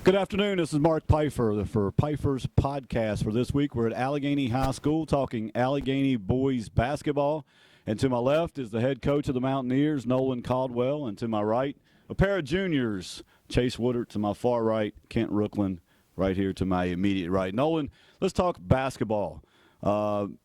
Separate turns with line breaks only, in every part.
Good afternoon. This is Mark Pifer for Pifer's podcast. For this week, we're at Allegheny High School talking Allegheny boys basketball. And to my left is the head coach of the Mountaineers, Nolan Caldwell. And to my right, a pair of juniors, Chase Woodard to my far right, Kent Rookland right here to my immediate right. Nolan, let's talk basketball.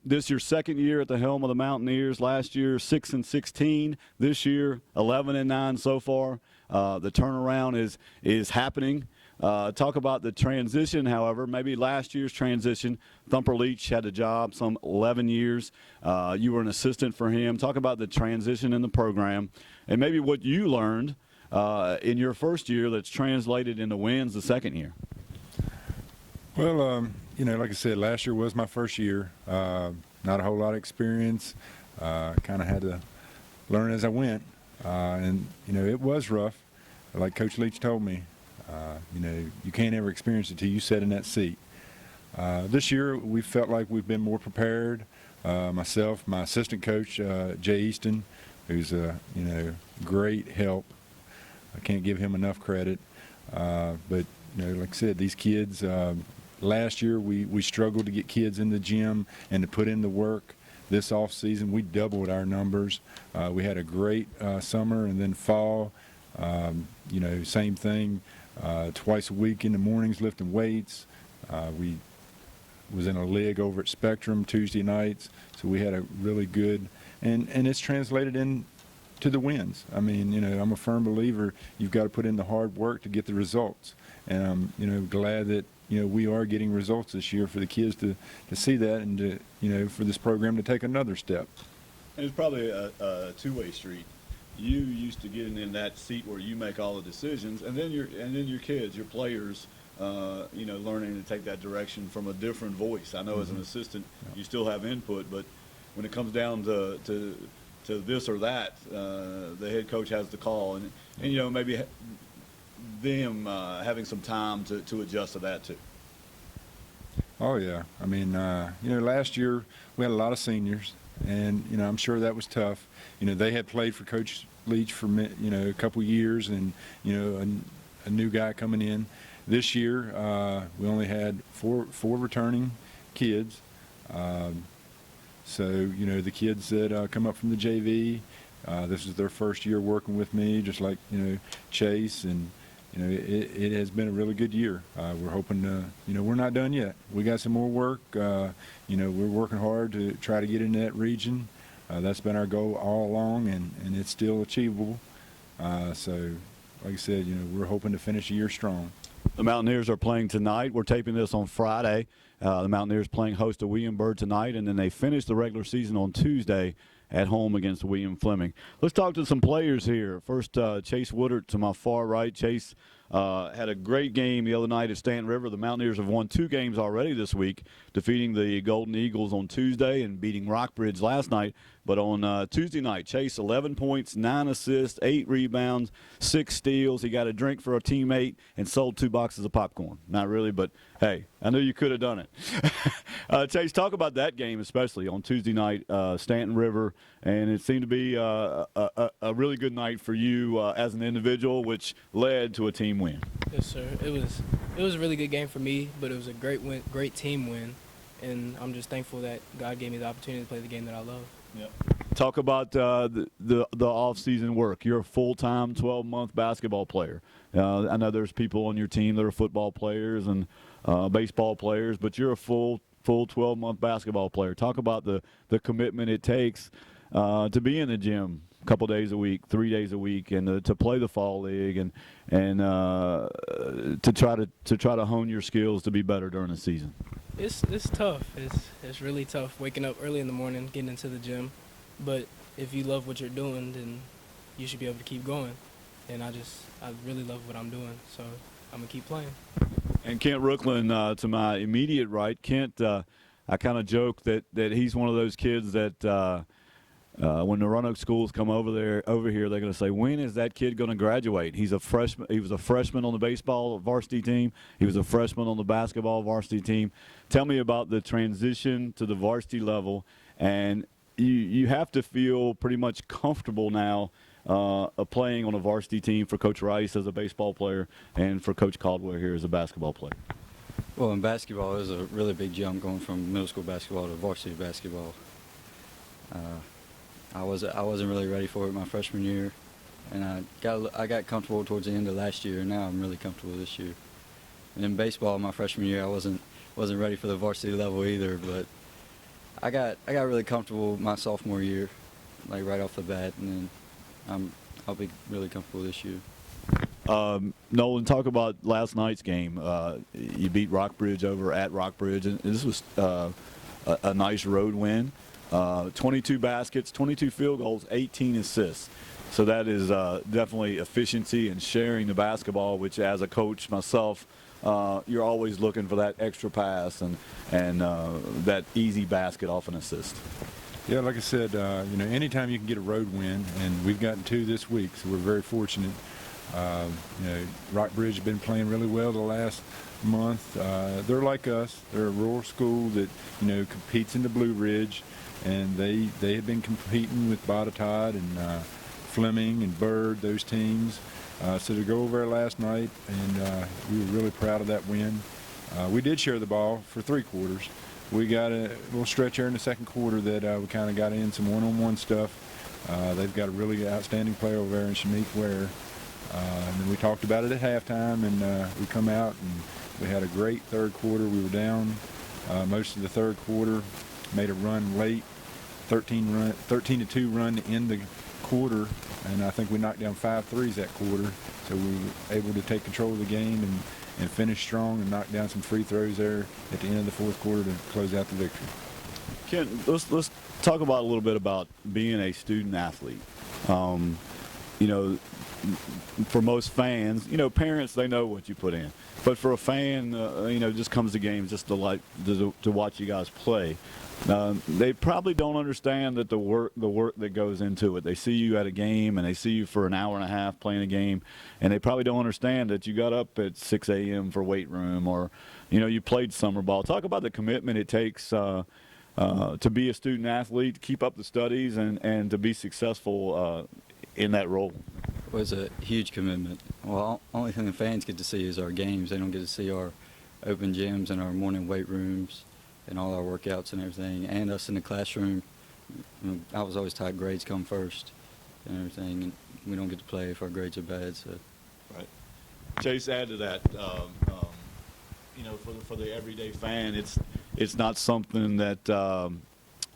This your second year at the helm of the Mountaineers. Last year, 6-16. This year, 11-9 so far. The turnaround is happening. Talk about the transition, however, maybe last year's transition. Thumper Leach had a job some 11 years. You were an assistant for him. Talk about the transition in the program and maybe what you learned in your first year that's translated into wins the second year.
Well, like I said, last year was my first year. Not a whole lot of experience. Kind of had to learn as I went. And it was rough. Like Coach Leach told me, you can't ever experience it until you sit in that seat. This year, we felt like we've been more prepared. Myself, my assistant coach, Jay Easton, who's a great help. I can't give him enough credit. But like I said, these kids. Last year, we struggled to get kids in the gym and to put in the work. This off season, we doubled our numbers. We had a great summer and then fall. Same thing. Twice a week in the mornings lifting weights. We was in a league over at Spectrum Tuesday nights, so we had a really good, and it's translated into the wins. I mean, I'm a firm believer you've got to put in the hard work to get the results, and I'm glad that we are getting results this year for the kids to see that and to for this program to take another step.
And it's probably a two-way street. You used to getting in that seat where you make all the decisions, and then your kids, your players, learning to take that direction from a different voice. I know as an assistant, you still have input, but when it comes down to this or that, the head coach has the call, and maybe them having some time to adjust to that too.
Oh yeah, I mean, last year we had a lot of seniors. And, I'm sure that was tough. They had played for Coach Leach for, a couple years and, a new guy coming in. This year, we only had four returning kids. So, the kids that come up from the JV, this is their first year working with me, just like, Chase. And, it has been a really good year. We're hoping to, we're not done yet. We got some more work. We're working hard to try to get into that region. That's been our goal all along, and it's still achievable. So, like I said, we're hoping to finish the year strong.
The Mountaineers are playing tonight. We're taping this on Friday. The Mountaineers playing host to William Byrd tonight, and then they finish the regular season on Tuesday at home against William Fleming. Let's talk to some players here. First, Chase Woodard to my far right. Chase had a great game the other night at Stanton River. The Mountaineers have won 2 games already this week, defeating the Golden Eagles on Tuesday and beating Rockbridge last night. But on Tuesday night, Chase 11 points, 9 assists, 8 rebounds, 6 steals. He got a drink for a teammate and sold 2 boxes of popcorn. Not really, but hey, I knew you could have done it. Chase, talk about that game especially on Tuesday night, Stanton River, and it seemed to be a really good night for you as an individual, which led to a team win.
Yes, sir. It was a really good game for me, but it was a great win, great team win, and I'm just thankful that God gave me the opportunity to play the game that I love.
Yep. Talk about the off-season work. You're a full-time 12-month basketball player. I know there's people on your team that are football players and baseball players, but you're a full 12-month basketball player. Talk about the commitment it takes to be in the gym a couple days a week, 3 days a week, and to play the fall league and to try to hone your skills to be better during the season.
It's tough. It's really tough waking up early in the morning, getting into the gym. But if you love what you're doing, then you should be able to keep going. And I really love what I'm doing, so I'm gonna keep playing.
And Kent Rookland to my immediate right. Kent, I kind of joke that he's one of those kids that when the Roanoke schools come over here, they're going to say, when is that kid going to graduate? He's a freshman. He was a freshman on the baseball varsity team. He was a freshman on the basketball varsity team. Tell me about the transition to the varsity level. And you have to feel pretty much comfortable now playing on a varsity team for Coach Rice as a baseball player and for Coach Caldwell here as a basketball player?
Well, in basketball, it was a really big jump going from middle school basketball to varsity basketball. I wasn't really ready for it my freshman year, and I got comfortable towards the end of last year. And now I'm really comfortable this year. And in baseball, my freshman year, I wasn't ready for the varsity level either, but I got really comfortable my sophomore year, like right off the bat, and then I'll be really comfortable this year.
Nolan, talk about last night's game. You beat Rockbridge over at Rockbridge, and this was a nice road win. 22 baskets, 22 field goals, 18 assists. So that is definitely efficiency and sharing the basketball, which as a coach myself, you're always looking for that extra pass and that easy basket off an assist.
Yeah, like I said, anytime you can get a road win, and we've gotten 2 this week, so we're very fortunate. Rockbridge has been playing really well the last month. They're like us. They're a rural school that, competes in the Blue Ridge, and they have been competing with Botetourt and Fleming and Bird, those teams. So to go over there last night, and we were really proud of that win. We did share the ball for 3 quarters. We got a little stretch there in the second quarter that we kind of got in some one-on-one stuff. They've got a really outstanding player over there in Shanique Ware. And then we talked about it at halftime, and we come out and we had a great third quarter. We were down most of the third quarter, made a run late, 13-2 run to end the quarter, and I think we knocked down 5 threes that quarter. So we were able to take control of the game and finish strong and knock down some free throws there at the end of the fourth quarter to close out the victory.
Ken, let's talk about a little bit about being a student athlete. For most fans, parents, they know what you put in. But for a fan, just comes to games just to watch you guys play. They probably don't understand that the work that goes into it. They see you at a game, and they see you for an hour and a half playing a game, and they probably don't understand that you got up at 6 a.m. for weight room, or you played summer ball. Talk about the commitment it takes to be a student athlete, to keep up the studies, and to be successful in that role.
It was a huge commitment. Well, only thing the fans get to see is our games. They don't get to see our open gyms and our morning weight rooms and all our workouts and everything, and us in the classroom. I was always taught grades come first and everything, and we don't get to play if our grades are bad. So,
right. Chase, add to that. For the everyday fan, it's not something that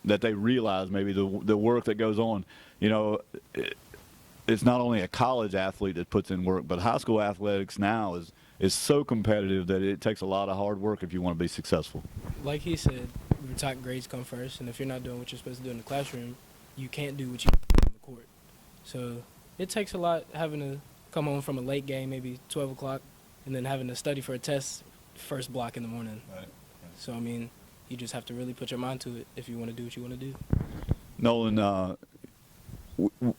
that they realize. Maybe the work that goes on. It's not only a college athlete that puts in work, but high school athletics now is so competitive that it takes a lot of hard work if you want to be successful.
Like he said, we were taught grades come first, and if you're not doing what you're supposed to do in the classroom, you can't do what you do on the court. So it takes a lot having to come home from a late game, maybe 12 o'clock, and then having to study for a test first block in the morning.
Right.
So, you just have to really put your mind to it if you want to do what you want to do.
Nolan,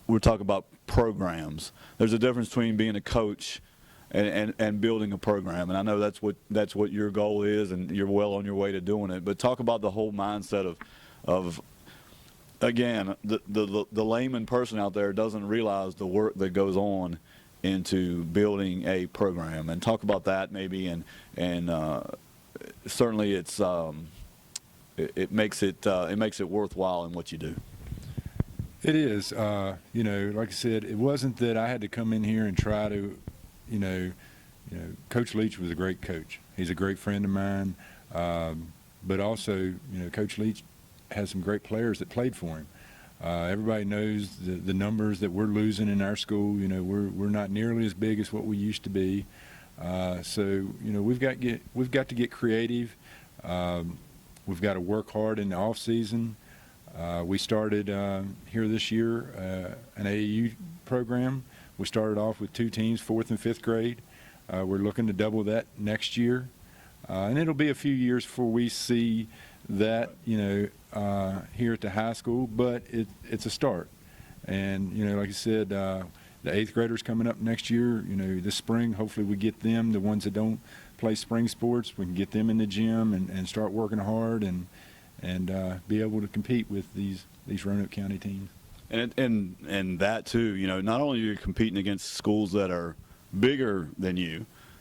we're talking about programs. There's a difference between being a coach and building a program, and I know that's what your goal is, and you're well on your way to doing it. But talk about the whole mindset of again, the layman person out there doesn't realize the work that goes on into building a program, and talk about that maybe, and certainly it makes it worthwhile in what you do.
It is. Like I said, it wasn't that I had to come in here and try to, Coach Leach was a great coach. He's a great friend of mine. But also, Coach Leach has some great players that played for him. Everybody knows the numbers that we're losing in our school. We're not nearly as big as what we used to be. So we've got to get creative. We've got to work hard in the off season. We started here this year an AAU program. We started off with 2 teams, 4th and 5th grade. We're looking to double that next year, and it'll be a few years before we see that here at the high school. But it's a start, and like I said, the 8th graders coming up next year. This spring, hopefully we get them, the ones that don't play spring sports, we can get them in the gym and start working hard and be able to compete with these Roanoke County teams.
And that too, not only are you competing against schools that are bigger than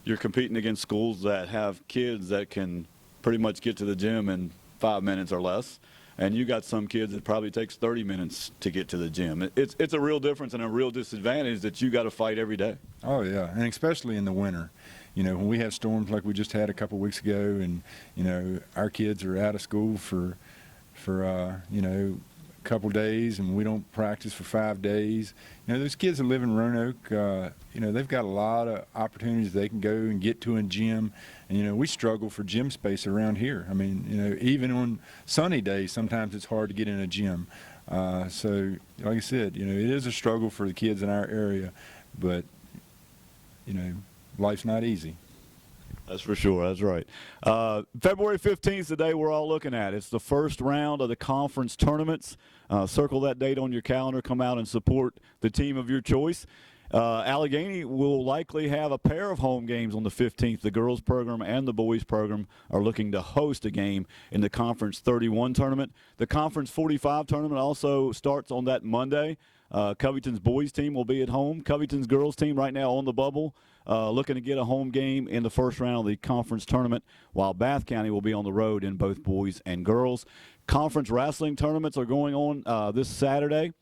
you're competing against schools that have kids that can pretty much get to the gym in 5 minutes or less. And you got some kids that probably takes 30 minutes to get to the gym. It's a real difference and a real disadvantage that you got to fight every day.
Oh yeah, and especially in the winter. When we have storms like we just had a couple weeks ago, and our kids are out of school for a couple days, and we don't practice for 5 days. Those kids that live in Roanoke, they've got a lot of opportunities they can go and get to a gym. And we struggle for gym space around here. I mean, even on sunny days, sometimes it's hard to get in a gym. So, like I said, it is a struggle for the kids in our area, but life's not easy.
That's for sure. That's right. February 15th is the day we're all looking at. It's the first round of the conference tournaments. Circle that date on your calendar. Come out and support the team of your choice. Allegheny will likely have a pair of home games on the 15th. The girls program and the boys program are looking to host a game in the Conference 31 tournament. The Conference 45 tournament also starts on that Monday. Covington's boys team will be at home. Covington's girls team right now on the bubble, looking to get a home game in the first round of the conference tournament, while Bath County will be on the road in both boys and girls. Conference wrestling tournaments are going on this Saturday.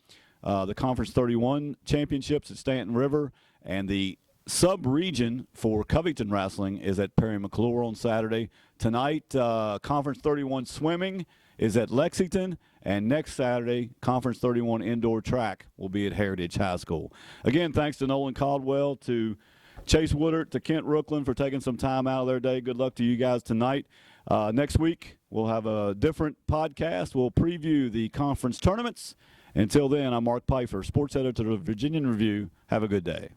The Conference 31 championships at Stanton River, and the sub-region for Covington wrestling is at Perry McClure on Saturday. Tonight, Conference 31 swimming is at Lexington, and next Saturday, Conference 31 indoor track will be at Heritage High School. Again, thanks to Nolan Caldwell, to Chase Woodard, to Kent Rooklyn for taking some time out of their day. Good luck to you guys tonight. Next week, we'll have a different podcast. We'll preview the conference tournaments. Until then, I'm Mark Pifer, sports editor of the Virginian Review. Have a good day.